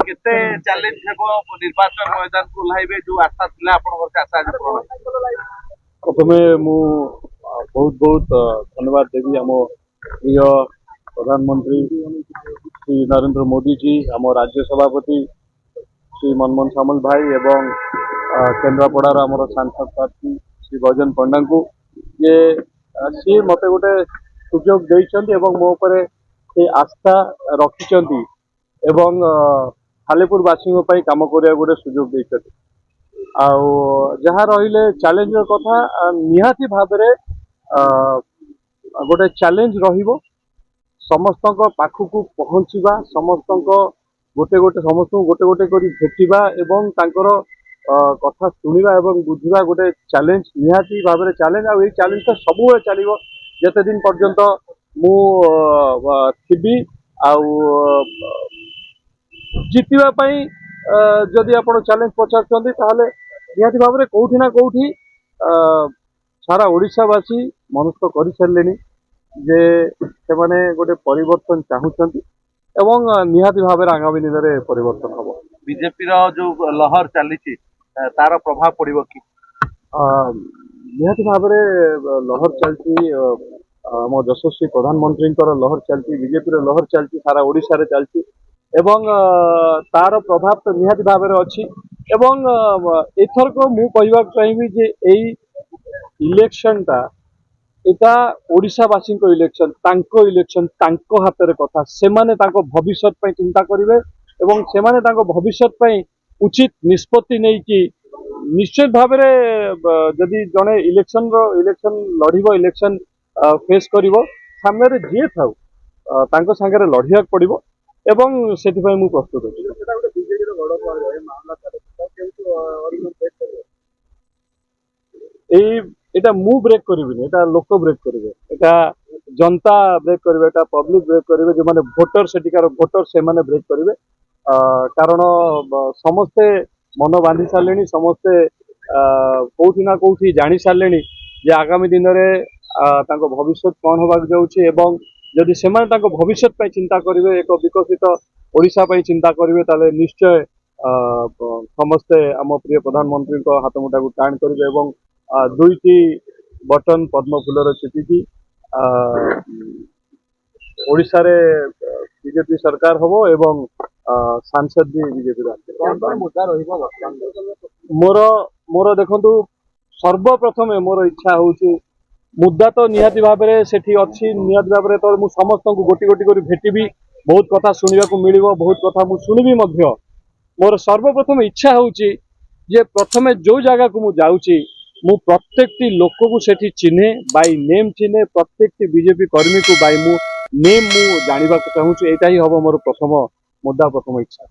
केते चैलेंज हेबो निर्वाचन मैदान को ओह्लाइबे जो आशा थिला आपनकर आशा आज पूर्ण प्रथमे मु बहुत बहुत धन्यवाद देवी आम प्रिय प्रधानमंत्री श्री नरेंद्र मोदी जी आम राज्य सभापति श्री मनमोहन सामल भाई एवं केन्द्रापड़ार आम सांसद प्रार्थी श्री भजन पंडा को ये सी मत गोटे सुजोग देइछन्ति एवं मो उपरे से आस्था रखिछन्ति एवं खालीपुरवासी काम करिया गोटे सुजोग देइछन्ति आउ जहाँ रहिले चैलेंज कथा निहाती भाव गोटे चैलेंज रहिबो समस्त पाखकू पहुँचवा समस्त गोटे गोटे समस्त गोटे गोटे करी भेटिबा एवं तांकर कथा शुणा एवं बुझा गोटे चैलेंज निहाती भाव चैलेंज आ चैलेंज तो सब चलो जिते दिन पर्यंत मु थी जीतवाई जदि आप चैलेंज पचार निहाती भाव में कौटी ना कौटी सारा ओडिशावासी मनस्थ कर सारे जे से माने गोटे परिवर्तन चाहूँगी एवं निहाती भाव में आगामी दिन में परिवर्तन हम बीजेपी रो जो लहर चली तार प्रभाव पड़ो कि निहाती भाव में लहर चलती आम यशस्वी प्रधानमंत्री लहर चलती बीजेपी लहर चलती सारा ओडिशा चलती एवं तार प्रभाव तो निहाती भाव में अच्छी एवं एथरक मु कहवाक चाहिए जे यही इलेक्शन टा एटा ओडिशावासी इलेक्शन तांको इलेक्शन तांको हाथ रे कथा से माने तांको भविष्यत पई चिंता करिवे एवं से माने तांको भविष्यत पई उचित निष्पत्ति नै कि निश्चित भाव में जदि जड़े इलेक्शन लड़िबो इलेक्शन फेस करिवो सामने रे जे थाउ तांको संगे लड़िया पड़िबो एवं से मु प्रस्तुत एटा मु ब्रेक करिबिनी एटा लोक ब्रेक करिवे एटा जनता ब्रेक करिवे एटा पब्लिक ब्रेक करिवे जो माने वोटर सेटिकार वोटर से माने ब्रेक करिवे कारण समस्ते मन बांधी सारे समस्ते कौटी ना कौटी जानी सारे जे आगामी दिन में भविष्य कौन होबाक जाउछि एवं जदि से भविष्य चिंता करेंगे एक विकसित ओडिशा चिंता करेंगे ताले निश्चय समस्ते आम प्रिय प्रधानमंत्री हाथ मुठा को टाण करेंगे एवं दुईटी बटन पद्म फूलर चिठी ओडिशा रे बीजेपी सरकार हम एवं सांसद भी बीजेपी मोर मोर देखु सर्वप्रथमे मोर इच्छा हूँ मुद्दा तो निहाती भाव में सेठी अच्छी निहाती भाव में तो समस्त को गोटी गोटी कर भेटी बहुत कथा शुणा को मिल बहुत कथा मुझे शुणिबी मोर सर्वप्रथम इच्छा होची जे प्रथमे जो जगह को मु जाऊची मु प्रत्येक लोक को सेठी चिन्हे बाय नेम चिन्हे प्रत्येक बीजेपी कर्मी को बाय मु नेम मु जानिबा को चाहूची एटा ही हम मोर प्रथम मुद्दा प्रथम इच्छा।